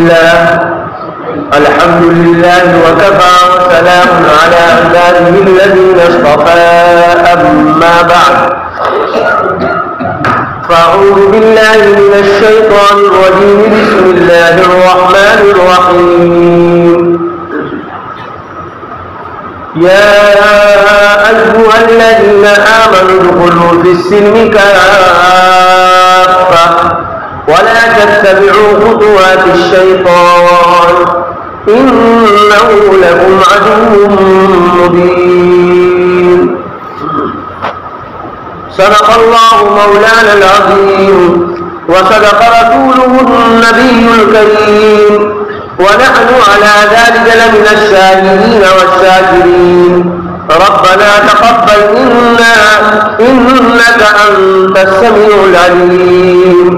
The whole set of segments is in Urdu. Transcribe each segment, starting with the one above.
لله الحمد لله وكفى وسلام على عباده الذين اصطفى أما بعد فأعوذ بالله من الشيطان الرجيم بسم الله الرحمن الرحيم يا أيها الذين آمنوا ادخلوا في السلم كافة ولا تتبعوا خطوات الشيطان إنه لكم عدو مبين صدق الله مولانا العظيم وصدق رسوله النبي الكريم ونحن على ذلك لمن الشاهدين والشاكرين ربنا تقبل منا إنك أنت السميع العليم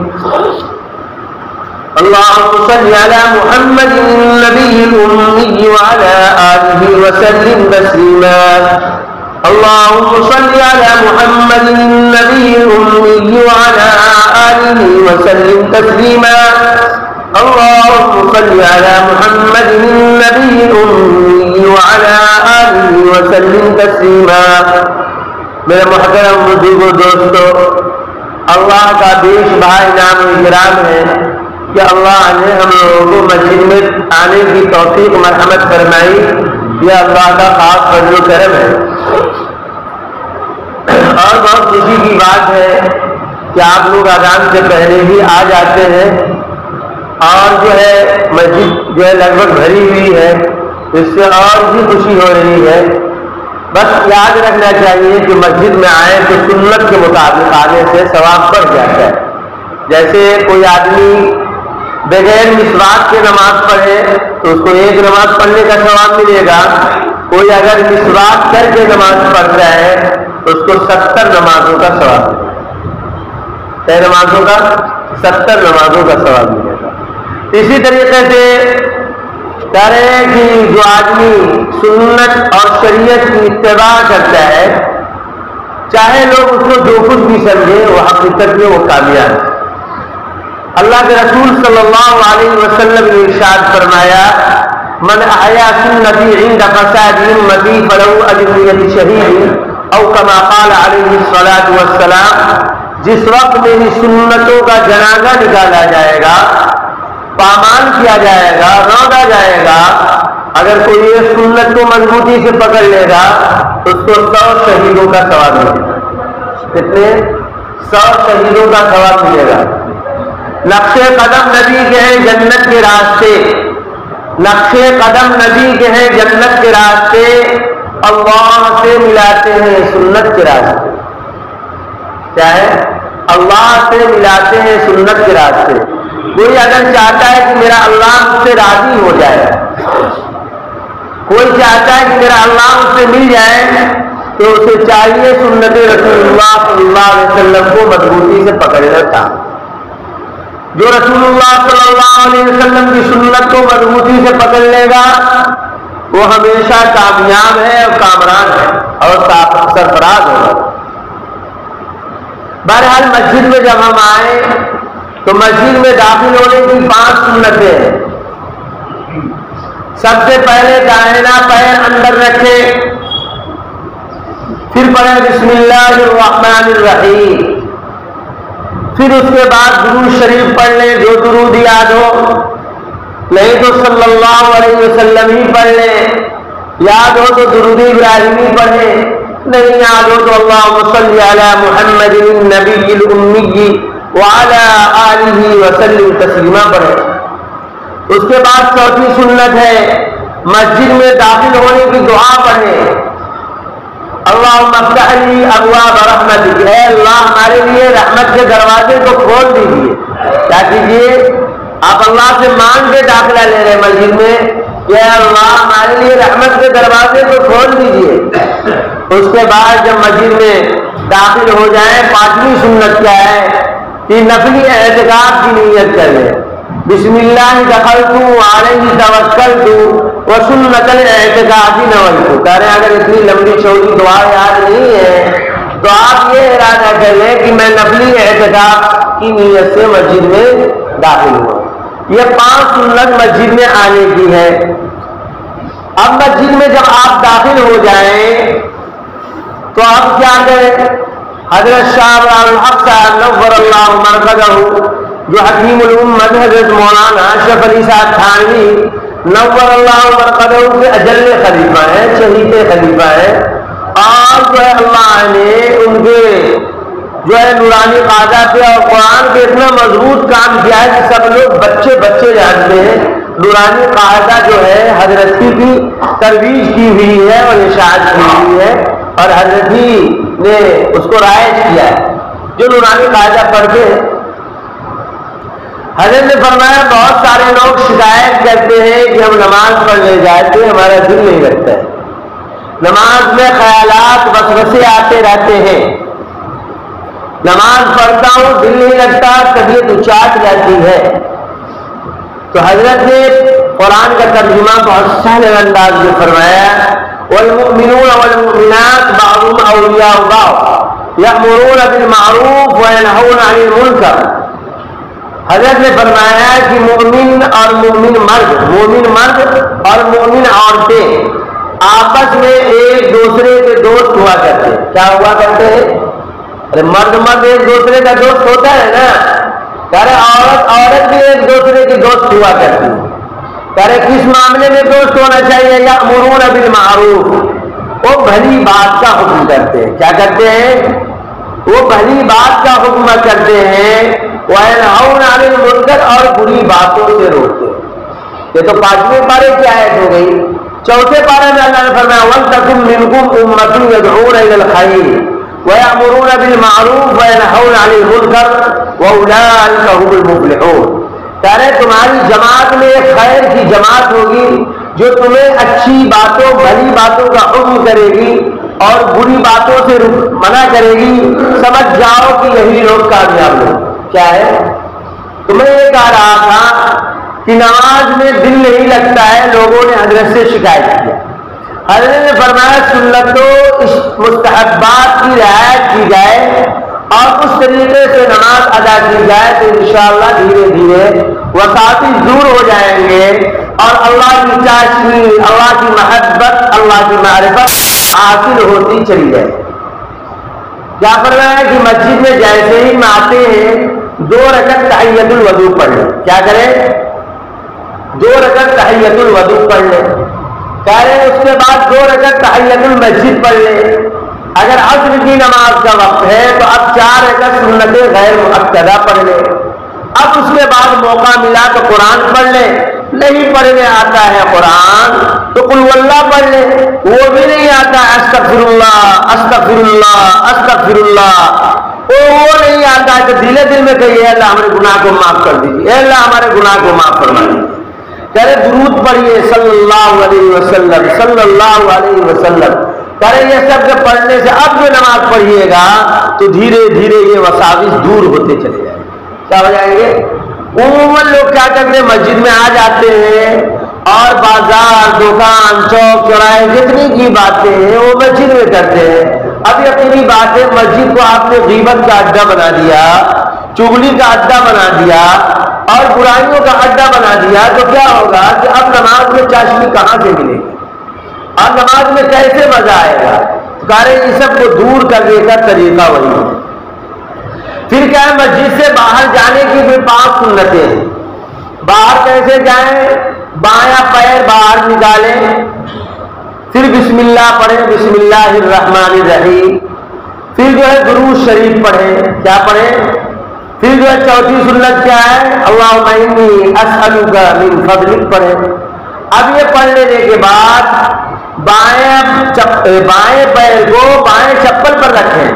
اللهم صل على محمد النبي الأمي وعلى آله وسلم تسليما اللهم صل على محمد النبي الأمي وعلى آله وسلم تسليما اللهم صل على محمد النبي الأمي وعلى آله وسلم تسليما میرے محترم بزرگوں دوستو، اللہ کا بیش بہا انعام و اکرام ہے کہ اللہ نے ہم لوگوں کو مسجد میں آنے کی توفیق مرحمت فرمائی۔ یہ اللہ کا خاص فضل و کرم ہے اور بہت خوشی کی بات ہے کہ آپ لوگ اذان سے پہلے ہی آ جاتے ہیں اور جو ہے مسجد جو ہے لگ بھگ بھری ہوئی ہے، اس سے اور بھی خوشی ہو رہی ہے۔ بس یاد رکھنا چاہیے کہ مسجد میں آئے تو سنت کے مطابق آنے سے ثواب بڑھ جاتا ہے۔ جیسے کوئی آدمی بغیر مسواک کے نماز پڑھے تو اس کو ایک نماز پڑھنے کا ثواب ملے گا، کوئی اگر مسواک کر کے نماز پڑھتا ہے تو اس کو 70 نمازوں کا ثواب ملے گا۔ 6 نمازوں کا 70 نمازوں کا ثواب ملے گا۔ اسی طریقے سے کہہ رہے ہیں کہ جو آدمی سنت اور شریعت کی اتباع کرتا ہے، چاہے لوگ اس کو جو کچھ بھی سمجھیں، وہ حقیقت میں وہ کامیاب ہے۔ اللہ کے رسول صلی اللہ علیہ وسلم نے ارشاد فرمایا، من احیا سنتی عند فساد امتی فلہ اجر نیت شہید او کما قال علیہ الصلاۃ والسلام۔ جس وقت میری سنتوں کا جنازہ نکالا جائے گا، پامال کیا جائے گا، روندا جائے گا، اگر کوئی یہ سنت کو مضبوطی سے پکڑ لے گا تو اس کو 100 شہیدوں کا ثواب ملے گا۔ کتنے؟ 100 شہیدوں کا ثواب ملے گا۔ نقش قدم نبی کے ہیں جنت کے راستے، نقش قدم نبی کے ہیں جنت کے راستے، اللہ سے ملاتے ہیں سنت کے راستے۔ کیا ہے؟ اللہ سے ملاتے ہیں سنت کے راستے۔ کوئی اگر چاہتا ہے کہ میرا اللہ مجھ سے راضی ہو جائے، کوئی چاہتا ہے کہ میرا اللہ مجھ سے مل جائے، تو اسے چاہیے سنت رسول اللہ صلی اللہ علیہ وسلم کو مضبوطی سے پکڑنا تھا۔ جو رسول اللہ صلی اللہ علیہ وسلم کی سنت کو مضبوطی سے پکڑ لے گا وہ ہمیشہ کامیاب ہے اور کامران ہے اور سرفراز ہوگا۔ بہرحال مسجد میں جب ہم آئے تو مسجد میں داخل ہونے کی 5 سنتیں ہیں۔ سب سے پہلے داہنا پیر اندر رکھے، پھر پڑھے بسم اللہ الرحمن الرحیم، پھر اس کے بعد درود شریف پڑھ لیں، جو درود یاد ہو، نہیں تو صلی اللہ علیہ وسلم ہی پڑھ لیں، یاد ہو تو درود ابراہیمی پڑھیں، نہیں یاد ہو تو اللہم صلی علی محمد النبی الامی وعلی آلہ وسلم تسلیما پڑھیں۔ اس کے بعد چوتھی سنت ہے مسجد میں داخل ہونے کی دعا پڑھیں، اللہم افتح لی ابواب رحمتک، اے اللہ ہمارے لیے رحمت کے دروازے کو کھول دیجیے۔ کیا کیجیے؟ آپ اللہ سے مانگ کے داخلہ لے رہے ہیں مسجد میں، اے اللہ ہمارے لیے رحمت کے دروازے کو کھول دیجیے۔ اس کے بعد جب مسجد میں داخل ہو جائیں، 5ویں سنت کیا ہے کہ نفلی اعتکاف کی نیت کر لیں، بسم اللہ دخلت علیہ توکلت وسنت الاعتکاف نویت۔ کہہ رہے ہیں اگر اتنی لمبی چوڑی دعا یاد نہیں ہے تو آپ یہ ارادہ کر لیں کہ میں نفلی اعتکاف کی نیت سے مسجد میں داخل ہوا۔ یہ 5 سنت مسجد میں آنے کی ہے۔ اب مسجد میں جب آپ داخل ہو جائیں تو آپ کیا کریں؟ حضرت شاہ الحق صاحب نور اللہ مرکزہ، جو حکیم الامت حضرت مولانا اشرف علی صاحب تھانوی نور اللہ مرکزہ کے اجل خلیفہ ہیں، شہید خلیفہ ہیں، اور جو ہے اللہ نے ان کے جو ہے نورانی قاعدہ پہ اور قرآن پہ اتنا مضبوط کام کیا ہے کہ سب لوگ بچے بچے جانتے ہیں نورانی قاعدہ جو ہے حضرت کی ترویج کی ہوئی ہے اور اشاعت کی ہوئی ہے، اور حضرت نے اس کو رائج کیا ہے۔ جو نورانی قاعدہ پڑھتے ہیں، حضرت نے فرمایا بہت سارے لوگ شکایت کرتے ہیں کہ ہم نماز پڑھنے جاتے ہیں ہمارا دل نہیں لگتا ہے، نماز میں خیالات وسوسے آتے رہتے ہیں، نماز پڑھتا ہوں دل نہیں لگتا، طبیعت اچاٹ جاتی ہے۔ تو حضرت نے قرآن کا ترجمہ بہت سہل انداز میں فرمایا، والمؤمنون والمؤمنات بعضهم اولیاء بعض یأمرون بالمعروف وینہون عن المنکر۔ حضرت نے فرمایا کہ مومن اور مومن مرد اور مومن عورتیں آپس میں ایک دوسرے کے دوست ہوا کرتے ہیں۔ کیا ہوا کرتے ہیں؟ ارے مرد ایک دوسرے کا دوست ہوتا ہے نا، ارے عورت بھی ایک دوسرے کی دوست ہوا کرتی ہے۔ ارے کس معاملے میں دوست ہونا چاہیے؟ یأمرون بالمعروف، وہ بھلی بات کا حکم کرتے ہیں۔ کیا کرتے ہیں؟ وہ بھلی بات کا حکم کرتے ہیں، وینہون عن المنکر، اور بری باتوں سے روکتے ہیں۔ یہ تو 5ویں پارے کی آیت ہو گئی۔ 4تھے پارے میں اللہ نے فرمایا وَلْتَكُن مِّنكُمْ أُمَّةٌ يَدْعُونَ إِلَى الْخَيْرِ وَيَأْمُرُونَ بِالْمَعْرُوفِ وَيَنْهَوْنَ عَنِ الْمُنكَرِ وَأُولَٰئِكَ هُمُ الْمُفْلِحُونَ۔ کہہ رہے تمہاری جماعت میں ایک خیر کی جماعت ہوگی جو تمہیں اچھی باتوں بھلی باتوں کا حکم کرے گی اور بری باتوں سے منع کرے گی، سمجھ جاؤ کہ یہی لوگ کامیاب لوگ۔ کیا ہے؟ تمہیں یہ کہہ رہا تھا کہ نماز میں دل نہیں لگتا ہے، لوگوں نے حضرت سے شکایت کیا۔ حضرت نے فرمایا سنتوں مستحبات کی رعایت کی جائے اور اس طریقے سے نماز ادا کی جائے تو انشاءاللہ دھیرے دھیرے وساطی دور ہو جائیں گے اور اللہ کی چاشنی، اللہ کی محبت، اللہ کی معرفت حاصل ہوتی چلی جائے۔ کیا فرمایا ہے کہ مسجد میں جیسے ہی آتے ہیں 2 رکعت تحیۃ الوضو پڑھ لیں۔ کیا کریں؟ 2 رکعت تحیۃ الوضو پڑھ لیں۔ کہہ رہے اس کے بعد 2 رکعت تحیۃ المسجد پڑھ لیں۔ اگر عصر کی نماز کا وقت ہے تو اب 4 رکعت سنت غیر مؤکدہ پڑھ لیں۔ اب اس کے بعد موقع ملا تو قرآن پڑھ لیں، نہیں پڑھنے آتا ہے قرآن تو قل واللہ پڑھ لیں، وہ بھی نہیں آتا استغفر اللہ استغفر اللہ استغفر اللہ، وہ نہیں آتا تو دل میں کہیے اللہ ہمارے گناہ کو معاف کر دیجیے، اے اللہ ہمارے گناہ کو معاف فرما دیجیے۔ کرے درود پڑھیے صلی اللہ علیہ وسلم صلی اللہ علیہ وسلم، کرے یہ سب کے پڑھنے سے اب جو نماز پڑھیے گا تو دھیرے دھیرے یہ وساوس دور ہوتے چلے جائیں گے۔ کیا ہو جائیں گے؟ عموماً لوگ کیا کرتے ہیں مسجد میں آ جاتے ہیں اور بازار دکان چوک چوراہے جتنی کی باتیں ہیں وہ مسجد میں کرتے ہیں۔ اب یقینی بات ہے مسجد کو آپ نے غیبت کا اڈا بنا دیا، چغلی کا اڈا بنا دیا اور برائیوں کا اڈا بنا دیا تو کیا ہوگا کہ اب نماز میں چاشنی کہاں سے ملے گی، اب نماز میں کیسے مزہ آئے گا؟ کارے یہ سب کو دور کرنے کا طریقہ وہی ہے۔ پھر کیا ہے؟ مسجد سے باہر جانے کی بھی 5 سنتیں ہیں۔ باہر کیسے جائیں؟ بایاں پیر باہر نکالیں، پھر بسم اللہ پڑھیں، بسم اللہ الرحمن الرحیم، پھر جو ہے درود شریف پڑھیں۔ کیا پڑھیں؟ پھر جو ہے 4تھی سنت کیا ہے؟ اللہم انی اسألک من فضلک پڑھیں۔ اب یہ پڑھ لینے کے بعد بائیں پیر کو بائیں چپل پر رکھیں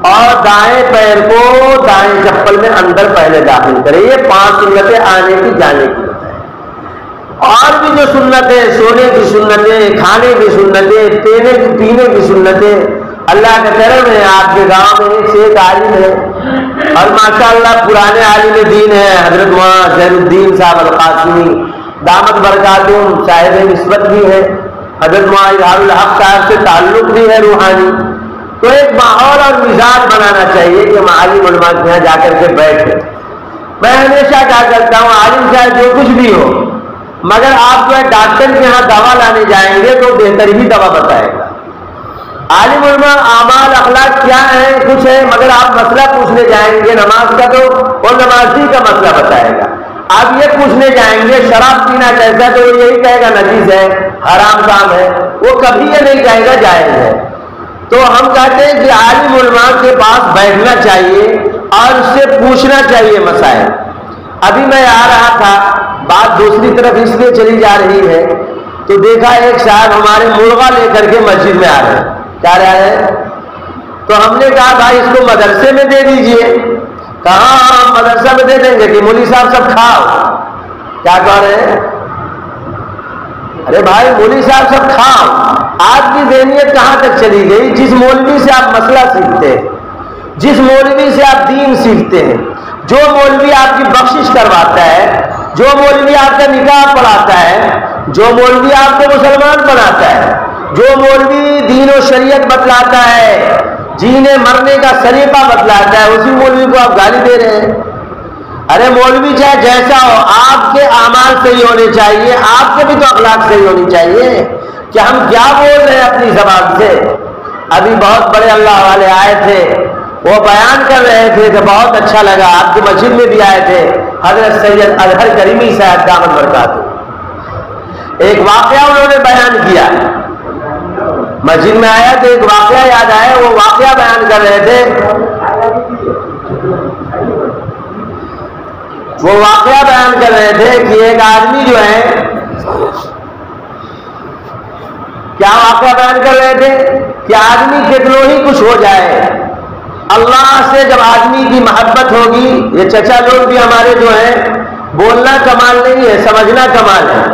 اور دائیں پیر کو دائیں چپل میں اندر پہلے داخل کریں۔ یہ 5 سنتیں آنے کی جانے کی بتائیں۔ اور بھی جو سنتیں، سونے کی سنتیں، کھانے کی سنتیں، پینے کی سنتیں، اللہ کا کرم ہے آپ کے گاؤں میں ایک سے ایک عالم ہے اور ماشاءاللہ پرانے عالم دین ہے حضرت مولانا زین الدین صاحب القاسمی دامت برکاتہم، صاحب نسبت بھی ہے، حضرت مولانا اظہار الحق صاحب سے تعلق بھی ہے روحانی۔ تو ایک ماحول اور مزاج بنانا چاہیے کہ ہم عالم علماء کے یہاں جا کر کے بیٹھیں میں ہمیشہ کیا کرتا ہوں، عالم چاہے جو کچھ بھی ہو، مگر آپ جو ہے ڈاکٹر کے یہاں دوا لانے جائیں گے تو بہتر ہی دوا بتائے گا۔ عالم علماء اعمال اخلاق کیا ہے کچھ ہے، مگر آپ مسئلہ پوچھنے جائیں گے نماز کا تو وہ نمازی کا مسئلہ بتائے گا۔ آپ یہ پوچھنے جائیں گے شراب پینا کیسا تو وہ یہی کہے گا نجیس ہے، حرام کام ہے، وہ کبھی یہ نہیں کہے گا جائز ہے۔ تو ہم کہتے ہیں کہ عالم علماء کے پاس بیٹھنا چاہیے اور اس سے پوچھنا چاہیے مسائل۔ ابھی میں آ رہا تھا، بات دوسری طرف اس لیے چلی جا رہی ہے، تو دیکھا ایک صاحب ہمارے مرغا لے کر کے مسجد میں آ رہے ہیں، کیا رہا ہے؟ تو ہم نے کہا بھائی اس کو مدرسے میں دے دیجئے۔ کہاں ہم مدرسہ میں دے دیں گے کہ مولوی صاحب سب کھاؤ۔ کیا کہہ رہے ہیں؟ ارے بھائی مولوی صاحب سب کھاؤ، آپ کی ذہنیت کہاں تک چلی گئی؟ جس مولوی سے آپ مسئلہ سیکھتے ہیں، جس مولوی سے آپ دین سیکھتے ہیں، جو مولوی آپ کی بخشش کرواتا ہے، جو مولوی آپ کا نکاح پڑھاتا ہے، جو مولوی آپ کو مسلمان بناتا ہے، جو مولوی دین و شریعت بتلاتا ہے، جینے مرنے کا طریقہ بتلاتا ہے، اسی مولوی کو آپ گالی دے رہے ہیں۔ ارے مولوی چاہے جیسا ہو، آپ کے اعمال صحیح ہونے چاہیے، آپ کے بھی تو اخلاق صحیح ہونی چاہیے کہ ہم کیا بول رہے ہیں اپنی زبان سے۔ ابھی بہت بڑے اللہ والے آئے تھے، وہ بیان کر رہے تھے کہ بہت اچھا لگا، آپ کی مسجد میں بھی آئے تھے حضرت سید اظہر کریمی صاحب دامت برکاتہ۔ ایک واقعہ انہوں نے بیان کیا، مسجد میں آیا تو ایک واقعہ یاد آیا، وہ واقعہ بیان کر رہے تھے، وہ واقعہ بیان کر رہے تھے کہ ایک آدمی جو ہے، کیا واقعہ بیان کر رہے تھے کہ آدمی کتنوں ہی کچھ ہو جائے، اللہ سے جب آدمی کی محبت ہوگی، یہ چچا لوگ بھی ہمارے جو ہیں، بولنا کمال نہیں ہے، سمجھنا کمال ہے۔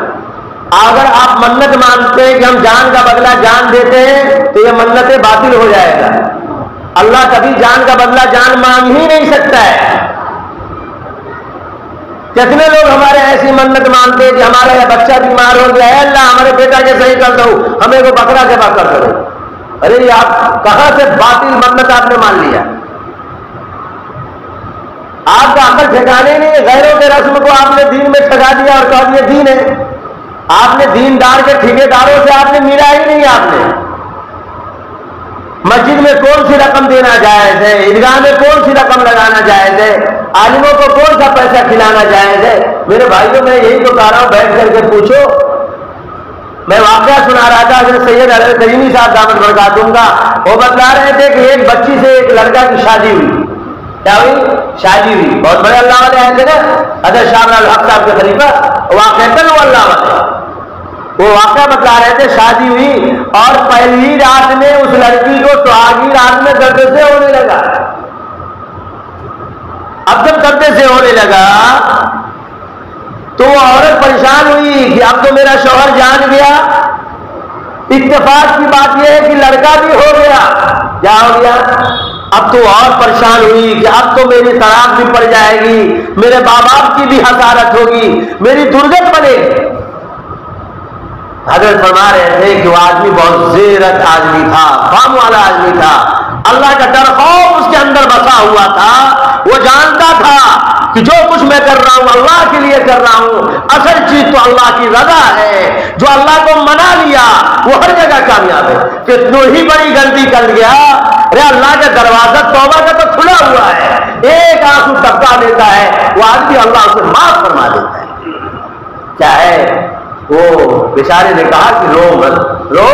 اگر آپ منت مانتے ہیں کہ ہم جان کا بدلہ جان دیتے ہیں تو یہ منتیں باطل ہو جائے گا۔ اللہ کبھی جان کا بدلہ جان مانگ ہی نہیں سکتا ہے۔ کتنے لوگ ہمارے ایسی منت مانتے ہیں کہ ہمارا یہ بچہ بیمار ہو گیا ہے، اللہ ہمارے بیٹا کے صحیح کر دو، ہمیں کو بکرا ذبح کر دو۔ ارے یہ آپ کہاں سے باطل منت آپ نے مان لیا؟ آپ کا عقل ٹھکانے نہیں، غیروں کے رسم کو آپ نے دین میں ٹھکا دیا اور کہا یہ دین ہے۔ آپ نے دیندار کے ٹھیکیداروں سے آپ نے ملا ہی نہیں۔ آپ نے مسجد میں کون سی رقم دینا جائز ہے، عیدگاہ میں کون سی رقم لگانا جائز ہے، عالموں کو کون سا پیسہ کھلانا جائز ہے؟ میرے بھائیوں میں یہی تو کہہ رہا ہوں، بیٹھ کر کے پوچھو۔ میں واقعہ سنا رہا تھا حضرت سید اظہر کریمی صاحب دامت برکاتہ کا، وہ بتلا رہے تھے کہ ایک بچی سے ایک لڑکا کی شادی ہوئی۔ کیا ہوئی؟ شادی ہوئی۔ بہت بڑے اللہ والے آئے تھے نا، حضرت شاہ الحق صاحب کے خلیفہ، واقعہ وہ اللہ والے، وہ واقعہ بتلا رہے تھے، شادی ہوئی اور پہلی رات میں اس لڑکی کو سہاگی رات میں درد سے ہونے لگا۔ اب جب درد سے ہونے لگا تو وہ عورت پریشان ہوئی کہ اب تو میرا شوہر جان گیا۔ اتفاق کی بات یہ ہے کہ لڑکا بھی ہو گیا۔ کیا ہو گیا؟ اب تو اور پریشان ہوئی کہ اب تو میری طلاق بھی پڑ جائے گی، میرے ماں باپ کی بھی حسارت ہوگی، میری درگت بنے گی۔ حضرت فرما رہے تھے کہ وہ آدمی بہت زیرت آدمی تھا، فام والا آدمی تھا، اللہ کا ڈر خوف اس کے اندر بسا ہوا تھا۔ وہ جانتا تھا کہ جو کچھ میں کر رہا ہوں اللہ کے لیے کر رہا ہوں، اصل چیز تو اللہ کی رضا ہے۔ جو اللہ کو منا لیا وہ ہر جگہ کامیاب ہے۔ کتنی ہی بڑی غلطی کر گیا، ارے اللہ کا دروازہ توبہ کا تو کھلا ہوا ہے، ایک آنسو ٹپکا دیتا ہے وہ آدمی اللہ اسے معاف فرما دیتا ہے۔ کیا ہے؟ وہ بیچارے نے کہا کہ رو مت، رو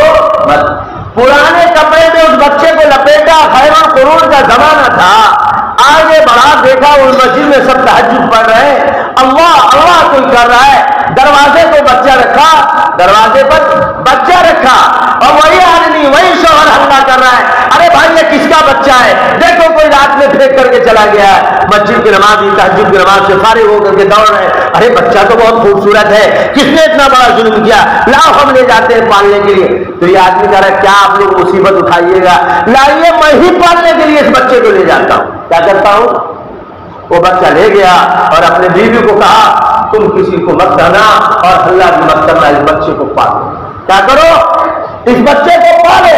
مت۔ پرانے کپڑے میں اس بچے کو لپیٹا، خیر قرون کا زمانہ تھا، آگے بڑھا، دیکھا اس مسجد میں سب تہجد پڑھ رہے ہیں، اللہ اللہ کوئی کر رہا ہے، دروازے کو بچہ رکھا، دروازے پر بچہ رکھا اور وہی آدمی وہی شوہر حملہ کر رہا ہے، ارے بھائی یہ کس کا بچہ ہے؟ دیکھو کوئی رات میں پھینک کر کے چلا گیا ہے، مسجد کی نماز تہجد کی نماز سے فارغ ہو کر کے دوڑ رہے ہیں، ارے بچہ تو بہت خوبصورت ہے، کس نے اتنا بڑا ظلم کیا، لاؤ ہم لے جاتے ہیں پالنے کے لیے۔ تو یہ آدمی کہہ رہا ہے کیا آپ لوگ مصیبت اٹھائیے گا، لائیے میں ہی پالنے کے لیے اس بچے کو لے جاتا ہوں۔ کیا کرتا ہوں؟ وہ بچہ لے گیا اور اپنے بیوی کو کہا تم کسی کو مت کہنا اور اللہ بھی مت کرنا، اس بچے کو پالو۔ کیا کرو؟ اس بچے کو پالو۔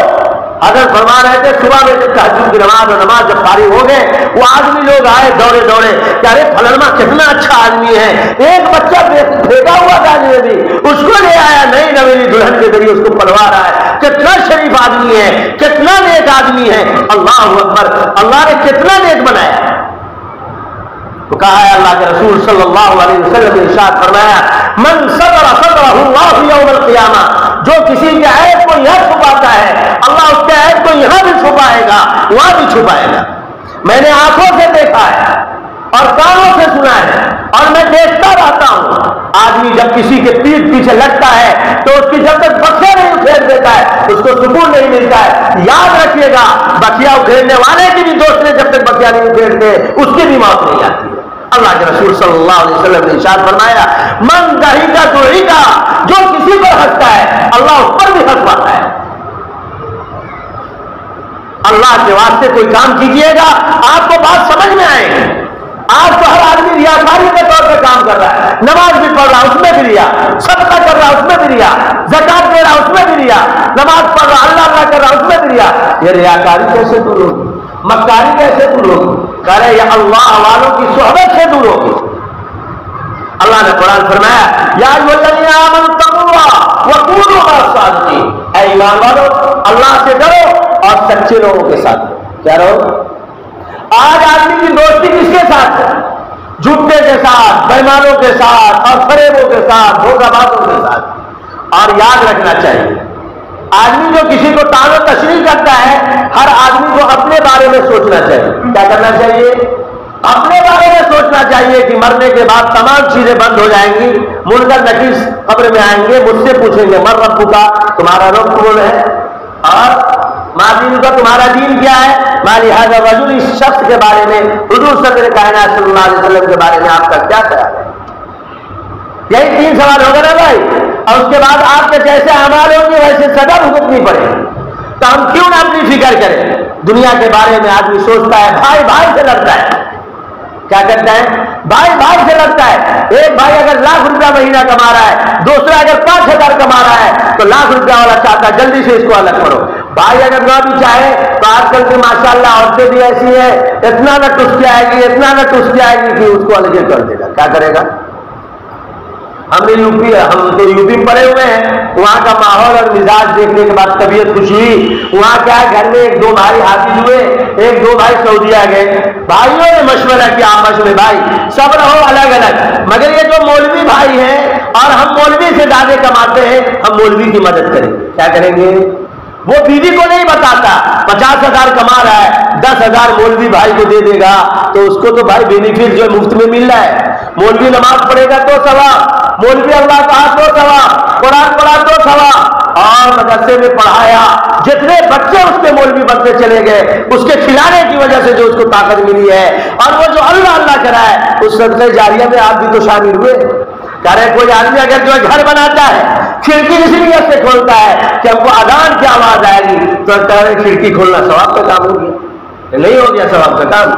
حضرت فرما رہے تھے صبح میں جب تہجد کی نماز اور نماز جب فارغ ہو گئے وہ آدمی لوگ آئے دوڑے دوڑے کہ ارے فلانا کتنا اچھا آدمی ہے, ایک بچہ پھینکا ہوا تھا بھی اس کو لے آیا, نئی نویلی دلہن کے ذریعے اس کو پڑھوا رہا ہے, کتنا شریف آدمی ہے, کتنا نیک آدمی ہے. اللہ اکبر, اللہ نے کتنا نیک بنایا. تو کہا ہے اللہ کے رسول صلی اللہ علیہ وسلم نے ارشاد فرمایا من ستر سترہ اللہ یوم القیامہ, جو کسی کے عیب کو یہاں چھپاتا ہے اللہ اس کے عیب کو یہاں بھی چھپائے گا وہاں بھی چھپائے گا. میں نے آنکھوں سے دیکھا ہے اور کانوں سے سنا ہے اور میں دیکھتا رہتا ہوں, آدمی جب کسی کے پیٹھ پیچھے لگتا ہے تو اس کی جب تک بخشا نہیں اکھیڑ دیتا ہے اس کو سکون نہیں ملتا ہے. یاد رکھیے گا بخیا اکھیڑنے والے کی بھی دوست نے جب تک بخیا نہیں اکھیڑتے اس کی بھی موت نہیں آتی ہے. اللہ کے رسول صلی اللہ علیہ وسلم نے ارشاد فرمایا من دہی کا دوہی کا, جو کسی پر ہنستا ہے اللہ اس پر بھی ہنس پاتا ہے. اللہ کے واسطے کوئی کام کیجیے گا آپ کو بات سمجھ میں آئے گی. آج تو ہر آدمی ریاکاری کے طور پہ کام کر رہا ہے, نماز بھی پڑھ رہا اس میں بھی ریا, صدقہ کر رہا اس میں بھی ریا, زکات دے رہا اس میں بھی ریا, نماز پڑھ رہا اللہ اللہ کر رہا اس میں بھی ریا. یہ ریاکاری کیسے دور ہوگی, مکاری کیسے دور ہوگی؟ کہہ رہے یہ اللہ والوں کی صحبت سے دور ہوگی. اللہ نے قرآن فرمایا یا ایھا الذین آمنوا اتقوا اللہ وکونوا مع الصادقین, اے ایمان والو اللہ سے ڈرو اور سچے لوگوں کے ساتھ کیا رہو. آج آدمی کی دوستی کس کے ساتھ ہے؟ جھوٹے کے ساتھ, بےمانوں کے ساتھ اور فریبوں کے ساتھ, دھوکہ بازوں کے ساتھ. اور یاد رکھنا چاہیے آدمی جو کسی کو تعان و تشریح کرتا ہے ہر آدمی کو اپنے بارے میں سوچنا چاہیے. کیا کرنا چاہیے؟ اپنے بارے میں سوچنا چاہیے کہ مرنے کے بعد تمام چیزیں بند ہو جائیں گی, منکر نکیر قبر میں آئیں گے, مجھ سے پوچھیں گے من ربک, تمہارا رب کون ہے, اور ما دین کا تمہارا دین کیا ہے. مالی ھذا الرجل, اس شخص کے بارے میں حضور صدر کائنات صلی اللہ علیہ وسلم کے بارے میں آپ کا کیا خیال ہے. یہی 3 سوال ہوگا نا بھائی, اور اس کے بعد آپ کے جیسے اعمال ہوں گے ویسے سزا بھگتنی پڑے گی. تو ہم کیوں نہ اپنی فکر کریں. دنیا کے بارے میں آدمی سوچتا ہے, بھائی بھائی سے لڑتا ہے, کیا کرتا ہے بھائی بھائی سے لڑتا ہے. ایک بھائی اگر لاکھ روپیہ مہینہ کما رہا ہے, دوسرا اگر 5,000 کما رہا ہے تو لاکھ روپیہ والا چاہتا ہے جلدی سے اس کو الگ کرو. بھائی اگر نہ بھی چاہے تو آج کل کی ماشاءاللہ عورتیں بھی ایسی ہیں, اتنا نہ ٹسکی آئے گی, اتنا نہ ٹسکی آئے گی کہ اس کو الگ کر دے گا. کیا کرے گا. ہم تو یوپی میں پڑے ہوئے ہیں, وہاں کا ماحول اور مزاج دیکھنے کے بعد طبیعت خوش ہوئی. وہاں کیا ہے, گھر میں 1-2 بھائی حافظ ہوئے, 1-2 بھائی سعودیہ گئے. بھائیوں نے مشورہ کیا آپس میں, بھائی سب رہو الگ الگ, مگر یہ جو مولوی بھائی ہیں اور ہم مولوی سے زیادہ کماتے ہیں, ہم مولوی کی مدد کریں. کیا کریں گے. وہ بیوی کو نہیں بتاتا 50,000 کما رہا ہے, 10,000 مولوی بھائی کو دے دے گا تو اس کو تو بھائی بینیفٹ جو مفت میں مل رہا ہے. مولوی نماز پڑھے گا تو ثواب, مولوی اللہ کہا تو ثواب, قرآن پڑھا تو ثواب. اور مدرسے میں پڑھایا, جتنے بچے اس کے مولوی بنتے چلے گئے اس کے کھلانے کی وجہ سے جو اس کو طاقت ملی ہے, اور وہ جو اللہ اللہ کرا ہے اس صدقہ جاریہ میں آپ بھی تو شامل ہوئے. کہہ رہے کوئی آدمی اگر جو گھر بناتا ہے کھڑکی اس لیے سے کھولتا ہے کہ ہم کو اذان کی آواز آئے گی, تو کہہ رہے کھڑکی کھولنا ثواب کا کام ہو گیا, نہیں ہو گیا ثواب کا کام.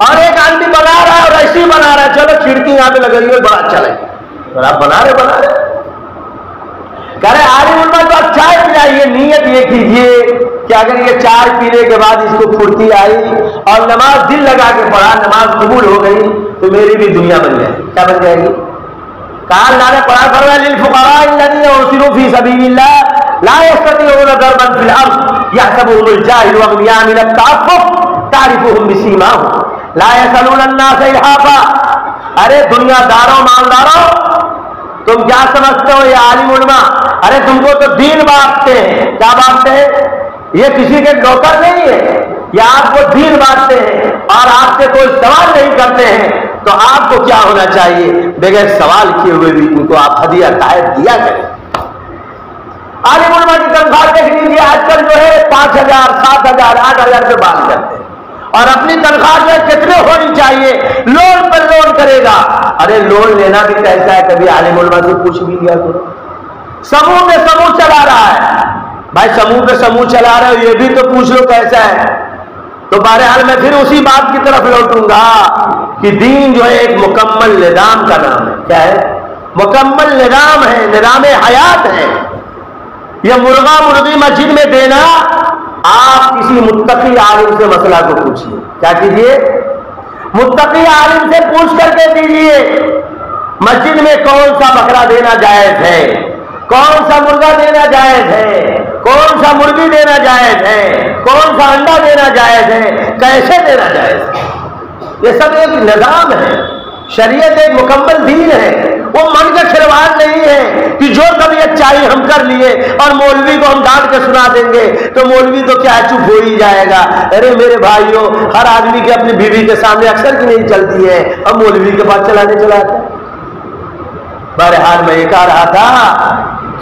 اور ایک آدمی بنا رہا ہے اور ایسی بنا رہا ہے, چلو کھڑکی یہاں پہ لگائی ہوئی بڑا اچھا لگے, اور آپ بنا رہے کہہ رہے عالم علماء کو آپ چائے پلائیے, نیت یہ کیجیے کہ اگر یہ چائے پینے کے بعد اس کو پھرتی آئی اور نماز دل لگا کے پڑھا, نماز قبول ہو گئی تو میری بھی دنیا بن جائے. کیا بن جائے گی. کہا اللہ نے پڑھا فرمایا للفقراء الذين احصروا في سبيل الله لا يستطيعون ضربا في الارض يحسبهم الجاهل اغنياء من التعفف تعرفهم بسيماهم لا يسألون الناس الحافا. ارے دنیا داروں مالداروں, تم کیا سمجھتے ہو یہ عالم علماء, ارے تم کو تو دین بانٹتے ہیں. کیا بانٹتے ہیں. یہ کسی کے نوکر نہیں ہے, یہ آپ کو دین بانٹتے ہیں اور آپ سے کوئی سوال نہیں کرتے ہیں. تو آپ کو کیا ہونا چاہیے, بغیر سوال کیے ہوئے بھی ان کو آپ ہدیہ تحائف دیا کریں. عالم علماء کی تنخواہ دیکھ لیجیے, آج کل جو ہے 5,000 7,000 8,000 پہ بات کرتے ہیں, اور اپنی تنخواہ جو ہے کتنے ہونی چاہیے, لون پر لون کرے گا. ارے لون لینا بھی کیسا ہے, کبھی عالم علماء سے پوچھ بھی لیا کرو. سموہ میں سموہ چلا رہا ہے, بھائی سموہ پہ سموہ چلا رہے ہو یہ بھی تو پوچھ لو کیسا ہے. تو بہرحال میں پھر اسی بات کی طرف لوٹوں گا کہ دین جو ہے ایک مکمل نظام کا نام ہے. کیا ہے. مکمل نظام ہے, نظام حیات ہے. یہ مرغا مرغی مسجد میں دینا آپ کسی متقی عالم سے مسئلہ کو پوچھیے. کیا کیجیے؟ متقی عالم سے پوچھ کر کے دیجیے مسجد میں کون سا بکرا دینا جائز ہے, کون سا مرغا دینا جائز ہے, کون سا مرغی دینا جائز ہے, کون سا انڈا دینا جائز ہے, کیسے دینا جائز ہے. یہ سب ایک نظام ہے, شریعت ایک مکمل دین ہے. وہ من کا کھلواڑ نہیں ہے کہ جو طبیعت چاہیے ہم کر لیے اور مولوی کو ہم ڈانٹ کے سنا دیں گے تو مولوی تو کیا چپ ہو ہی جائے گا. ارے میرے بھائیوں, ہر آدمی کی اپنی بیوی کے سامنے اکثر کی نہیں چلتی ہے, ہم مولوی کے پاس چلانے چلاتے ہیں. بہرحال میں یہ کہہ رہا تھا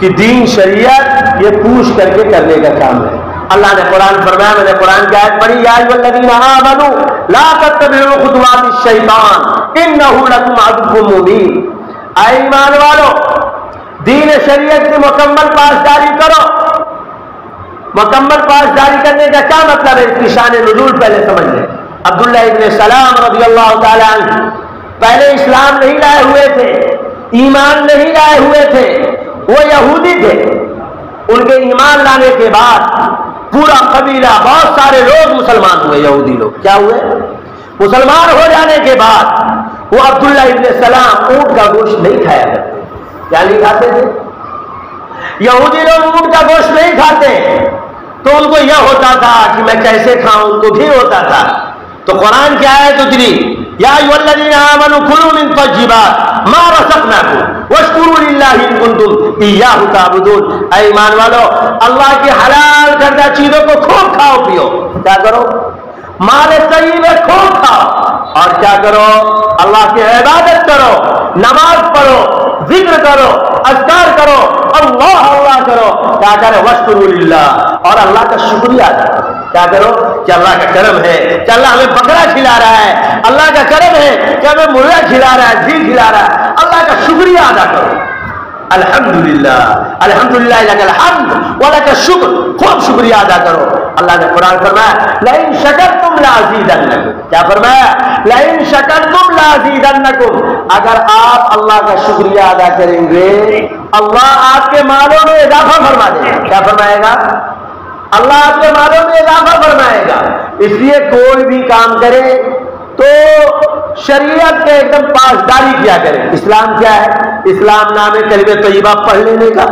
کہ دین شریعت یہ پوچھ کر کے کرنے کا کام ہے. اللہ نے قرآن فرمایا, میں نے قرآن کی آیت پڑھی, یا ایھا الذین آمنوا لا تتبعوا خطوات الشیطان انہ لکم عدو مبین. اے ایمان والو, دین شریعت کی مکمل پاسداری کرو. مکمل پاسداری کرنے کا کیا مطلب ہے؟ اس کی شان نزول پہلے سمجھ لیں. عبداللہ ابن سلام رضی اللہ تعالی عنہ پہلے اسلام نہیں لائے ہوئے تھے, ایمان نہیں لائے ہوئے تھے, وہ یہودی تھے. ان کے ایمان لانے کے بعد پورا قبیلہ, بہت سارے لوگ مسلمان ہوئے. یہودی لوگ کیا ہوئے؟ مسلمان ہو جانے کے بعد وہ عبداللہ ابن سلام اونٹ کا گوشت نہیں کھایا کرتے. کیا نہیں کھاتے تھے؟ یہودی لوگ اونٹ کا گوشت نہیں کھاتے. تو ان کو یہ ہوتا تھا کہ میں کیسے کھاؤں, ان کو بھی ہوتا تھا. تو قرآن کی آیت اتری, یا ایھا الذین آمنوا کلوا من طیبات ما رزقناکم واشکروا للہ ان کنتم ایاہ تعبدون. اے ایمان والو, اللہ کی حلال کردہ چیزوں کو خوب کھاؤ پیو. کیا کرو؟ مال طیب خوب کھاؤ. اور کیا کرو؟ اللہ کی عبادت کرو, نماز پڑھو, ذکر کرو, اذکار کرو, اللہ اللہ کرو. کیا کرو؟ واشکروا للہ, اور اللہ کا شکریہ ادا کرو. کیا کرو؟ کہ اللہ کا کرم ہے کہ اللہ ہمیں بکرا کھلا رہا ہے, اللہ کا کرم ہے کہ ہمیں مرغا کھلا رہا ہے, جی کھلا رہا ہے. اللہ کا شکریہ ادا کرو. الحمدللہ الحمدللہ لک الحمد ولک الشکر, خوب شکریہ ادا کرو. اللہ نے قرآن فرمایا لئن شکرتم لازیدنکم. کیا فرمایا؟ لئن شکرتم لازیدنکم. اگر آپ اللہ کا شکریہ ادا کریں گے اللہ آپ کے مالوں میں اضافہ فرما دے گا. کیا فرمائے گا؟ اللہ آپ کے مالوں میں اضافہ فرمائے گا. اس لیے کوئی بھی کام کرے تو شریعت کے ایک دم پاسداری کیا کرے. اسلام کیا ہے؟ اسلام نام ہے کلمہ طیبہ پڑھ لینے کا.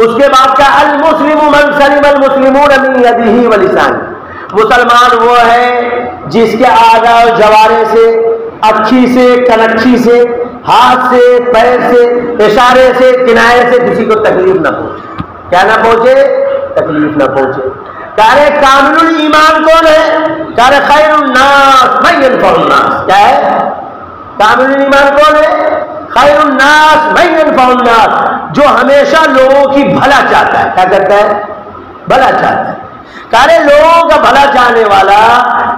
اس کے بعد کا المسلم من سلم المسلمون من یدہ ولسانہ. مسلمان وہ ہے جس کے اعضاء و جوارح سے, اکھی سے, کنکھی سے, ہاتھ سے, پیر سے, اشارے سے, کنایے سے کسی کو تکلیف نہ پہنچے. کیا نہ پہنچے؟ تکلیف نہ پہنچے. کہے کامل الایمان کون ہے؟ کہے خیر الناس من ینفع الناس. کیا ہے کامل الایمان؟ کون ہے؟ خیر الناس من ینفع الناس, جو ہمیشہ لوگوں کی بھلا چاہتا ہے. کیا کرتا ہے؟ بھلا چاہتا ہے. کہے لوگوں کا بھلا چاہنے والا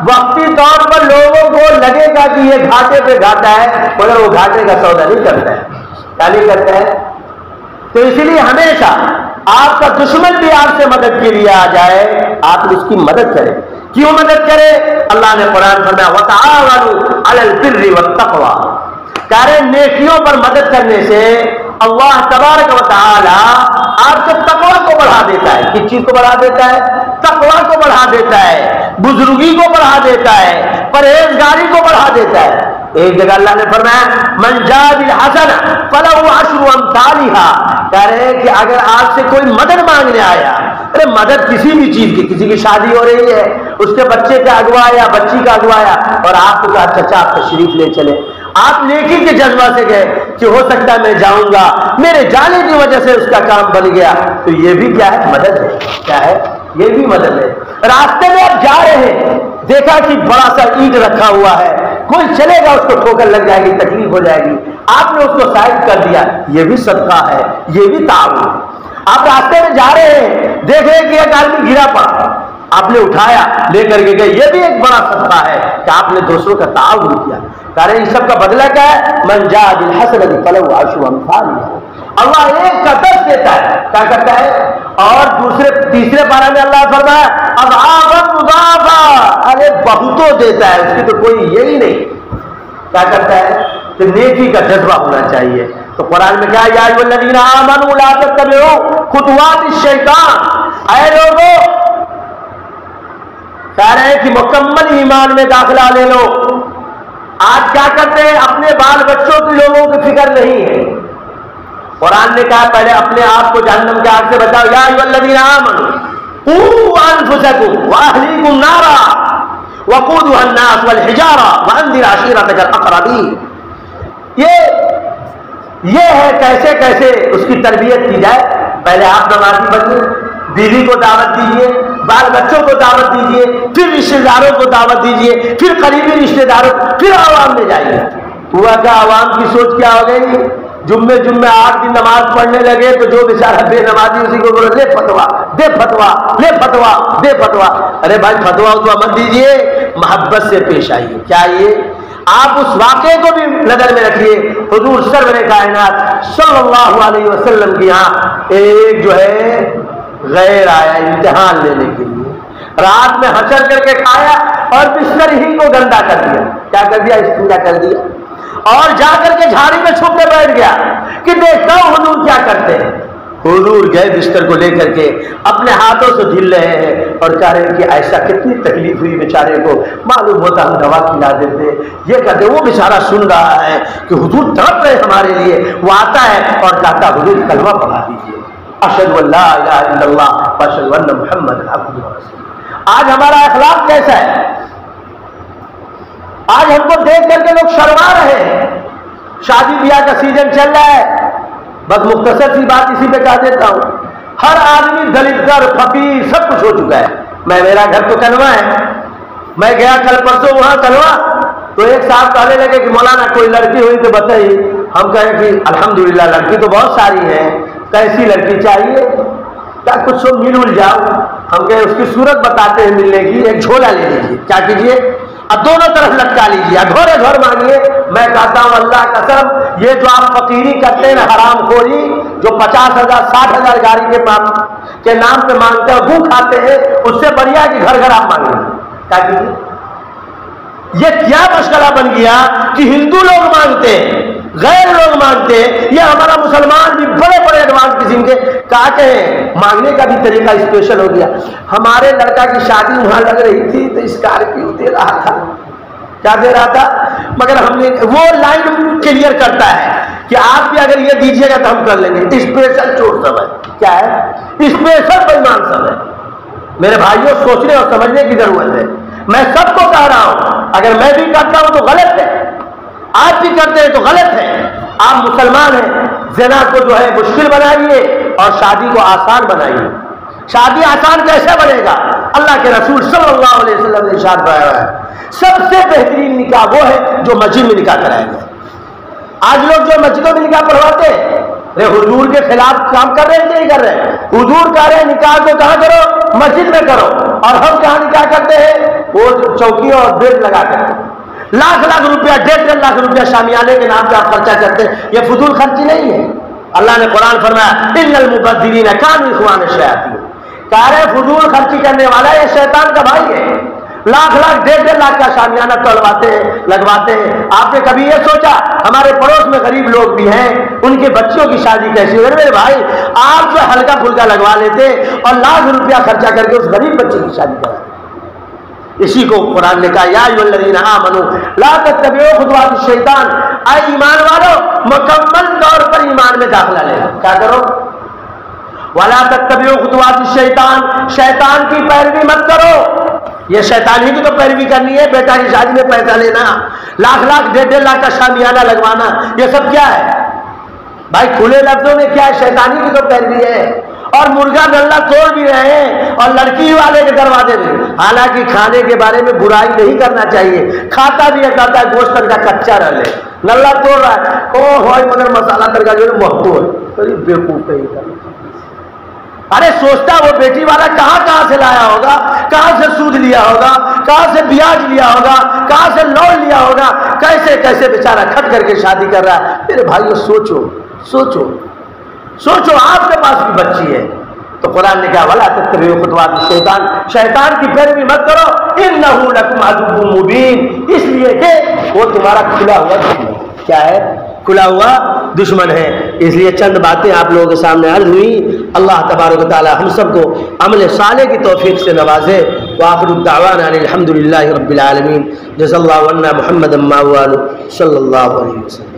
وقتی طور پر لوگوں کو لگے گا کہ یہ گھاٹے پہ گھاٹا ہے, مگر وہ گھاٹے کا سودا نہیں کرتا ہے. کیا نہیں کرتا ہے؟ تو اسی لیے ہمیشہ آپ کا دشمن بھی آپ سے مدد کے لیے آ جائے, آپ اس کی مدد کریں. کیوں مدد کرے؟ اللہ نے قرآن فرمایا وتعاونوا علی البر والتقوی. کہہ نیکیوں پر مدد کرنے سے اللہ تبارک و تعالی آپ کے تقوی کو بڑھا دیتا ہے. کس چیز کو بڑھا دیتا ہے؟ تقوی کو بڑھا دیتا ہے, بزرگی کو بڑھا دیتا ہے, پرہیزگاری کو بڑھا دیتا ہے. ایک جگہ اللہ نے فرمایا من جاء بالحسنہ فلہ عشر امثالها. کہہ رہے ہیں کہ اگر آپ سے کوئی مدد مانگنے آیا, ارے مدد کسی بھی چیز کی, کسی کی شادی ہو رہی ہے, اس کے بچے کا اگوایا, بچی کا اگوایا, اور آپ کو کہا چچا آپ تشریف لے چلے, آپ نیکی کے جذبہ سے گئے کہ ہو سکتا ہے میں جاؤں گا, میرے جانے کی وجہ سے اس کا کام بن گیا, تو یہ بھی کیا ہے؟ مدد ہے. کیا ہے؟ یہ بھی مدد ہے. راستے میں آپ جا رہے ہیں, دیکھا کہ بڑا سا اینٹ رکھا ہوا ہے, کوئی چلے گا اس کو ٹھوکر لگ جائے گی, تکلیف ہو جائے گی, آپ نے اس کو سائڈ کر دیا, یہ بھی صدقہ ہے, یہ بھی تعاون. آپ راستے میں جا رہے ہیں, دیکھ رہے کہ ایک آدمی گرا پڑا, آپ نے اٹھایا, لے کر کے گئے, یہ بھی ایک بڑا صدقہ ہے کہ آپ نے دوسروں کا تعاون کیا. کہہ رہے ہیں اس سب کا بدلہ کیا ہے؟ من جاء بالحسنۃ فلہ عشر امثالها. اللہ ایک کا 10 دیتا ہے. کیا کرتا ہے؟ اور تیسرے پارہ میں اللہ فرمایا اضعافا مضاعفہ, ارے بہتوں دیتا ہے, اس کی تو کوئی یہی نہیں. کیا کرتا ہے؟ کہ نیکی کا جذبہ ہونا چاہیے. تو قرآن میں کیا یا ایھا الذین آمنوا لا تتبعوا خطوات الشیطان. اے لوگوں کہہ رہے ہیں کہ مکمل ایمان میں داخلہ لے لو. آج کیا کرتے ہیں؟ اپنے بال بچوں کی لوگوں کی فکر نہیں ہے. قرآن نے کہا پہلے اپنے آپ کو جہنم کے آگ سے بچاؤ. یا ایھا الذین آمنوا قوا انفسکم واہلیکم نارا وقودها الناس والحجارہ وانذر عشیرتک الاقربین. یہ ہے کیسے کیسے اس کی تربیت کی جائے. پہلے آپ نمازی بنیے، بیوی کو دعوت دیجیے، بال بچوں کو دعوت دیجیے، پھر رشتہ داروں کو دعوت دیجیے، پھر قریبی رشتہ داروں، پھر عوام میں جائیے. ہوا کیا؟ عوام کی سوچ کیا ہو گئی؟ جمعے 8 دن نماز پڑھنے لگے تو جو بیچارہ بے نمازی اسی کو بولے لے فتوا دے فتوا لے فتوا دے فتوا. ارے بھائی فتوا مت دیجیے، محبت سے پیش آئیے. کیا یہ آپ اس واقعے کو بھی نظر میں رکھیے. حضور سرور کائنات صلی اللہ علیہ وسلم کی یہاں ایک جو ہے غیر آیا امتحان لینے کے لیے. رات میں حشر کر کے کھایا اور بستر ہی کو گندا کر دیا. کیا کر دیا؟ استنجا کر دیا اور جا کر کے جھاڑی میں چھپ کے بیٹھ گیا کہ دیکھتا ہوں حضور کیا کرتے ہیں. حضور گئے بستر کو لے کر کے اپنے ہاتھوں سے دھل رہے ہیں اور کہہ رہے ہیں کہ ایسا کتنی تکلیف ہوئی بیچارے کو، معلوم ہوتا ہم دوا کھلا دیتے. یہ کہتے وہ بیچارہ سن رہا ہے کہ حضور تڑپ رہے ہمارے لیے. وہ آتا ہے اور کہتا حضور کلمہ پڑھا دیجیے، اشہد ان لا الہ الا اللہ واشہد ان محمد عبدہ ورسولہ. آج ہمارا اخلاق کیسا ہے؟ آج ہم کو دیکھ کر کے لوگ شرما رہے ہیں. شادی بیاہ کا سیزن چل رہا ہے. بس مختصر سی بات اسی پہ کہہ دیتا ہوں. ہر آدمی دلت گر فقیر سب کچھ ہو چکا ہے. میرا گھر تو کنواں ہے. میں گیا کل پرسوں وہاں کنواں تو ایک صاحب کہنے لگے کہ مولانا کوئی لڑکی ہوئی تو بتائیے. ہم کہیں کہ الحمدللہ لڑکی تو بہت ساری ہے، کیسی لڑکی چاہیے؟ کیا کچھ سو مل جاؤ. ہم کہیں اس کی صورت بتاتے ہیں ملنے کی. ایک جھولا لے لیجیے. کیا کیجیے؟ اب دونوں طرف لٹکا لیجیے، گھورے گھور مانگیے. میں کہتا ہوں اللہ قسم یہ جو آپ فقیری کرتے ہیں نا، حرام خوری، جو 50,000 60,000 گاڑی کے نام پہ مانگتے ہیں اور وہ کھاتے ہیں، اس سے بڑھیا کہ گھر گھر آپ مانگیں. کیا کیجیے؟ یہ کیا مشغلہ بن گیا کہ ہندو لوگ مانگتے ہیں، غیر لوگ مانگتے ہیں. یہ ہمارا مسلمان بھی بڑے بڑے ایڈوانس قسم کے کہتے ہیں. مانگنے کا بھی طریقہ اسپیشل ہو گیا. ہمارے لڑکا کی شادی وہاں لگ رہی تھی تو اسکارپیو دے رہا تھا. کیا دے رہا تھا؟ مگر ہم نے وہ لائن کلیئر کرتا ہے کہ آپ بھی اگر یہ دیجیے گا تو ہم کر لیں گے. اسپیشل چور سب ہے. کیا ہے؟ اسپیشل بےمان سب ہے. میرے بھائیوں سوچنے اور سمجھنے کی ضرورت ہے. میں سب کو کہہ رہا ہوں اگر میں بھی کرتا ہوں تو غلط ہے، آپ بھی کرتے ہیں تو غلط ہے. آپ مسلمان ہیں، زنا کو جو ہے مشکل بنائیے اور شادی کو آسان بنائیے. شادی آسان کیسے بنے گا؟ اللہ کے رسول صلی اللہ علیہ وسلم نے ارشاد فرمایا ہے سب سے بہترین نکاح وہ ہے جو مسجد میں نکاح کرائے گا. آج لوگ جو مسجدوں میں نکاح پڑھواتے ہیں حضور کے خلاف کام کر رہے ہیں کہ نہیں کر رہے ہیں؟ حضور کہہ رہے ہیں نکاح کو کہاں کرو؟ مسجد میں کرو. اور ہم کہاں نکاح کرتے ہیں؟ وہ چوکیوں اور بیڈ لگا کر لاکھ روپیہ 1.5 لاکھ روپیہ شامیانے کے نام پہ آپ خرچہ کرتے ہیں. یہ فضول خرچی نہیں ہے. اللہ نے قرآن فرمایا ان المبذرین کانوا اخوان الشیاطین. کہہ رہے فضول خرچی کرنے والا یہ شیطان کا بھائی ہے. لاکھ 1.5 لاکھ کا شامیانہ تلواتے ہیں لگواتے ہیں. آپ نے کبھی یہ سوچا ہمارے پڑوس میں غریب لوگ بھی ہیں، ان کے بچوں کی شادی کیسی ہوگی؟ میرے بھائی آپ جو ہلکا پھلکا لگوا لیتے اور لاکھ روپیہ خرچہ کر کے اس غریب بچے کی شادی کرا. اسی کو قرآن نے کہا یا ایھا الذین آمنوا لا تتبعوا خطوات الشیطان. اے ایمان والو مکمل طور پر ایمان میں داخلہ لے. کیا کرو؟ ولا تتبعوا خطوات الشیطان. شیطان کی پیروی مت کرو. یہ شیطان ہی کی تو پیروی کرنی ہے. بیٹا کی شادی میں پیسہ لینا، لاکھ 1.5 لاکھ کا شامیانہ لگوانا، یہ سب کیا ہے بھائی؟ کھلے لفظوں میں کیا ہے؟ شیطانی کی تو پیروی ہے. اور مرغا نلہ توڑ بھی رہے ہیں اور لڑکی والے کے دروازے میں. حالانکہ کھانے کے بارے میں برائی نہیں کرنا چاہیے. کھاتا بھی کہتا ہے گوشت کا کچا رہ لے، نلہ توڑ رہا ہے او ہوئے مگر مسالہ تڑکا جو ہے محبوب ہے. بیوقوف کہیں کا. ارے سوچتا وہ بیٹی والا کہاں سے لایا ہوگا، کہاں سے سود لیا ہوگا، کہاں سے بیاج لیا ہوگا، کہاں سے لون لیا ہوگا، کیسے کیسے بیچارہ کھٹ کر کے شادی کر رہا ہے. میرے بھائیو سوچو سوچو سوچو. آپ کے پاس بھی بچی ہے تو قرآن نے کہا ولا تتبعوا خطوات الشیطان. شیطان کی پیروی مت کرو. انہ لکم عدو مبین. اس لیے کہ وہ تمہارا کھلا ہوا دشمن. کیا ہے؟ کھلا ہوا دشمن ہے. اس لیے چند باتیں آپ لوگوں کے سامنے عرض ہوئی. اللہ تبارک و تعالی ہم سب کو عمل صالح کی توفیق سے نوازے. وآخر الدعوانا ان الحمد للہ رب العالمین. جزا اللہ عنا محمدا ما هو صلی اللہ علیہ وسلم.